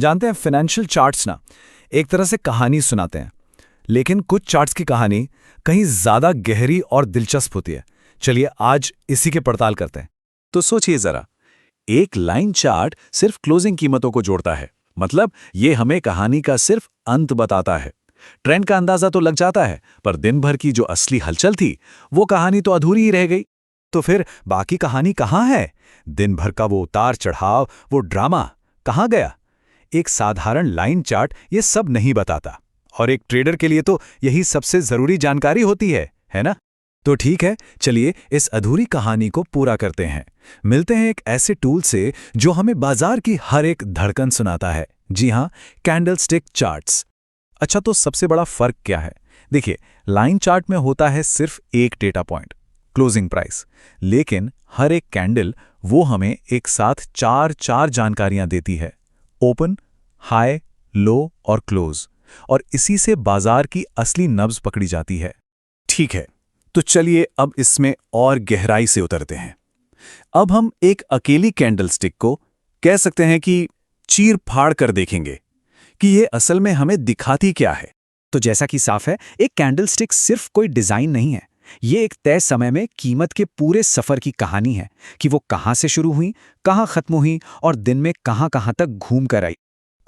जानते हैं, financial charts ना एक तरह से कहानी सुनाते हैं, लेकिन कुछ चार्ट्स की कहानी कहीं ज्यादा गहरी और दिलचस्प होती है। चलिए आज इसी की पड़ताल करते हैं। तो सोचिए जरा, एक लाइन चार्ट सिर्फ क्लोजिंग कीमतों को जोड़ता है, मतलब ये हमें कहानी का सिर्फ अंत बताता है। ट्रेंड का अंदाजा तो लग जाता है, पर दिन भर की जो असली हलचल थी वो कहानी तो अधूरी ही रह गई। तो फिर बाकी कहानी कहाँ है? दिन भर का वो उतार चढ़ाव, वो ड्रामा कहाँ गया? एक साधारण लाइन चार्ट ये सब नहीं बताता, और एक ट्रेडर के लिए तो यही सबसे जरूरी जानकारी होती है ना? तो ठीक है, चलिए इस अधूरी कहानी को पूरा करते हैं। मिलते हैं एक ऐसे टूल से जो हमें बाजार की हर एक धड़कन सुनाता है। जी हां, कैंडलस्टिक चार्ट्स। अच्छा, तो सबसे बड़ा फर्क क्या है? देखिए, लाइन चार्ट में होता है सिर्फ एक डेटा पॉइंट, क्लोजिंग प्राइस, लेकिन हर एक कैंडल वो हमें एक साथ चार जानकारियां देती है: ओपन, हाई, लो और क्लोज। और इसी से बाजार की असली नब्ज पकड़ी जाती है। ठीक है, तो चलिए अब इसमें और गहराई से उतरते हैं। अब हम एक अकेली कैंडलस्टिक को कह सकते हैं कि चीर फाड़ कर देखेंगे कि ये असल में हमें दिखाती क्या है। तो जैसा कि साफ है, एक कैंडलस्टिक सिर्फ कोई डिजाइन नहीं है, ये एक तय समय में कीमत के पूरे सफर की कहानी है कि वो कहां से शुरू हुई, कहां खत्म हुई और दिन में कहां कहां तक घूम कर आई।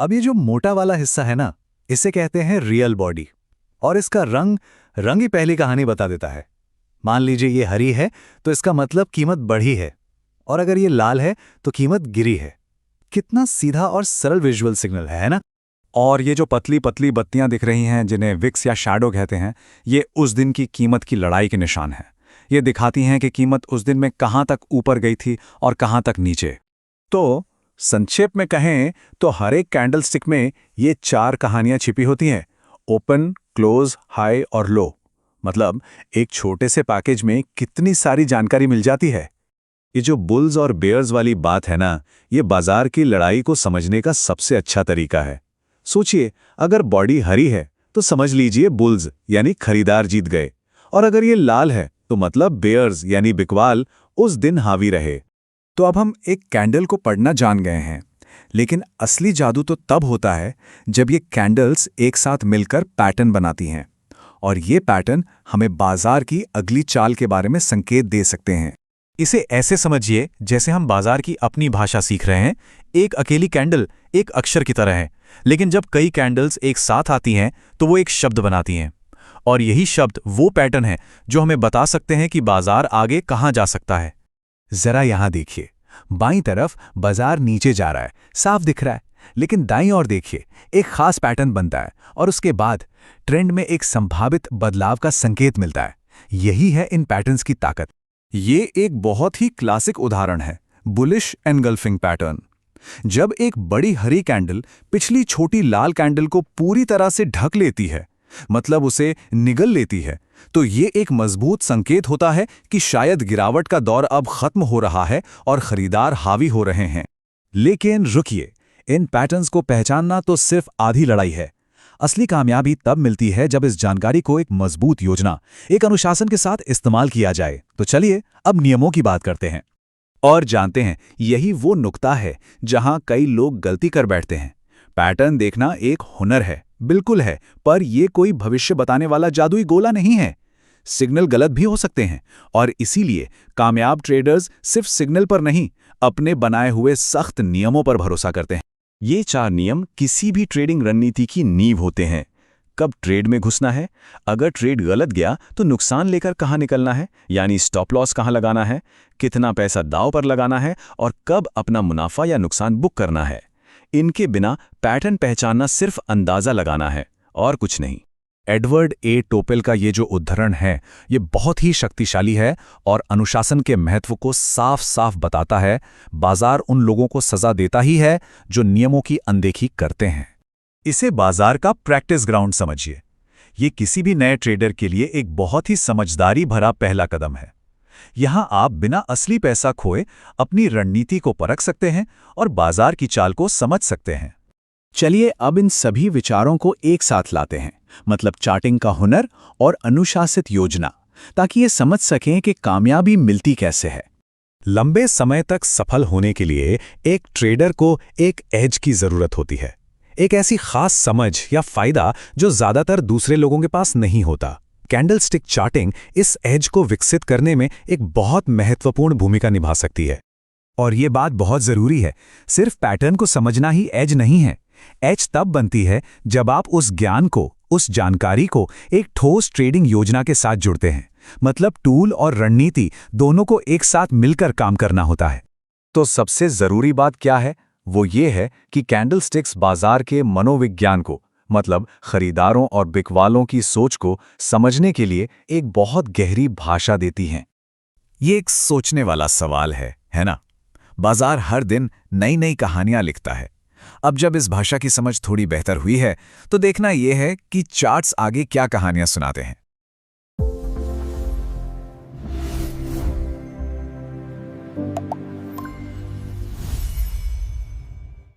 अब ये जो मोटा वाला हिस्सा है ना, इसे कहते हैं रियल बॉडी, और इसका रंग ही पहली कहानी बता देता है। मान लीजिए ये हरी है तो इसका मतलब कीमत बढ़ी है, और अगर ये लाल है तो कीमत गिरी है। कितना सीधा और सरल विजुअल सिग्नल है ना? और ये जो पतली पतली बत्तियां दिख रही हैं, जिन्हें विक्स या शैडो कहते हैं, ये उस दिन की कीमत की लड़ाई के निशान हैं। ये दिखाती हैं कि कीमत उस दिन में कहां तक ऊपर गई थी और कहां तक नीचे। तो संक्षेप में कहें तो हर एक कैंडलस्टिक में ये 4 कहानियां छिपी होती हैं: ओपन, क्लोज, हाई और लो। मतलब एक छोटे से पैकेज में कितनी सारी जानकारी मिल जाती है। ये जो बुल्स और बेयर्स वाली बात है ना, ये बाजार की लड़ाई को समझने का सबसे अच्छा तरीका है। सोचिए, अगर बॉडी हरी है तो समझ लीजिए बुल्स यानी खरीदार जीत गए, और अगर ये लाल है तो मतलब बेयर्स यानी बिकवाल उस दिन हावी रहे। तो अब हम एक कैंडल को पढ़ना जान गए हैं, लेकिन असली जादू तो तब होता है जब ये कैंडल्स एक साथ मिलकर पैटर्न बनाती हैं, और ये पैटर्न हमें बाजार की अगली चाल के बारे में संकेत दे सकते हैं। इसे ऐसे समझिए जैसे हम बाजार की अपनी भाषा सीख रहे हैं। एक अकेली कैंडल एक अक्षर की तरह है, लेकिन जब कई कैंडल्स एक साथ आती हैं तो वो एक शब्द बनाती हैं, और यही शब्द वो पैटर्न है जो हमें बता सकते हैं कि बाजार आगे कहां जा सकता है। जरा यहां देखिए, बाईं तरफ बाजार नीचे जा रहा है, साफ दिख रहा है, लेकिन दाईं ओर देखिए, एक खास पैटर्न बनता है और उसके बाद ट्रेंड में एक संभावित बदलाव का संकेत मिलता है। यही है इन पैटर्न्स की ताकत। ये एक बहुत ही क्लासिक उदाहरण है, बुलिश एनगल्फिंग पैटर्न। जब एक बड़ी हरी कैंडल पिछली छोटी लाल कैंडल को पूरी तरह से ढक लेती है, मतलब उसे निगल लेती है, तो ये एक मजबूत संकेत होता है कि शायद गिरावट का दौर अब खत्म हो रहा है और खरीदार हावी हो रहे हैं। लेकिन रुकिए, इन पैटर्न्स को पहचानना तो सिर्फ आधी लड़ाई है। असली कामयाबी तब मिलती है जब इस जानकारी को एक मजबूत योजना, एक अनुशासन के साथ इस्तेमाल किया जाए। तो चलिए अब नियमों की बात करते हैं और जानते हैं, यही वो नुक्ता है जहां कई लोग गलती कर बैठते हैं। पैटर्न देखना एक हुनर है, बिल्कुल है, पर यह कोई भविष्य बताने वाला जादुई गोला नहीं है। सिग्नल गलत भी हो सकते हैं, और इसीलिए कामयाब ट्रेडर्स सिर्फ सिग्नल पर नहीं, अपने बनाए हुए सख्त नियमों पर भरोसा करते हैं। ये 4 नियम किसी भी ट्रेडिंग रणनीति की नींव होते हैं। कब ट्रेड में घुसना है, अगर ट्रेड गलत गया तो नुकसान लेकर कहाँ निकलना है, यानी स्टॉप लॉस कहाँ लगाना है, कितना पैसा दांव पर लगाना है, और कब अपना मुनाफा या नुकसान बुक करना है। इनके बिना पैटर्न पहचानना सिर्फ अंदाजा लगाना है और कुछ नहीं। एडवर्ड ए टोपेल का ये जो उद्धरण है, ये बहुत ही शक्तिशाली है और अनुशासन के महत्व को साफ साफ बताता है। बाजार उन लोगों को सजा देता ही है जो नियमों की अनदेखी करते हैं। इसे बाजार का प्रैक्टिस ग्राउंड समझिए। ये किसी भी नए ट्रेडर के लिए एक बहुत ही समझदारी भरा पहला कदम है। यहां आप बिना असली पैसा खोए अपनी रणनीति को परख सकते हैं और बाजार की चाल को समझ सकते हैं। चलिए अब इन सभी विचारों को एक साथ लाते हैं, मतलब चार्टिंग का हुनर और अनुशासित योजना, ताकि ये समझ सकें कि कामयाबी मिलती कैसे है। लंबे समय तक सफल होने के लिए एक ट्रेडर को एक एज की जरूरत होती है, एक ऐसी खास समझ या फायदा जो ज्यादातर दूसरे लोगों के पास नहीं होता। कैंडलस्टिक चार्टिंग इस एज को विकसित करने में एक बहुत महत्वपूर्ण भूमिका निभा सकती है। और ये बात बहुत जरूरी है, सिर्फ पैटर्न को समझना ही एज नहीं है। एज तब बनती है जब आप उस ज्ञान को, उस जानकारी को एक ठोस ट्रेडिंग योजना के साथ जुड़ते हैं। मतलब टूल और रणनीति दोनों को एक साथ मिलकर काम करना होता है। तो सबसे जरूरी बात क्या है? वो ये है कि कैंडलस्टिक्स बाजार के मनोविज्ञान को, मतलब खरीदारों और बिकवालों की सोच को समझने के लिए एक बहुत गहरी भाषा देती हैं। ये एक सोचने वाला सवाल है ना? बाजार हर दिन नई नई कहानियां लिखता है। अब जब इस भाषा की समझ थोड़ी बेहतर हुई है, तो देखना यह है कि चार्ट्स आगे क्या कहानियां सुनाते हैं।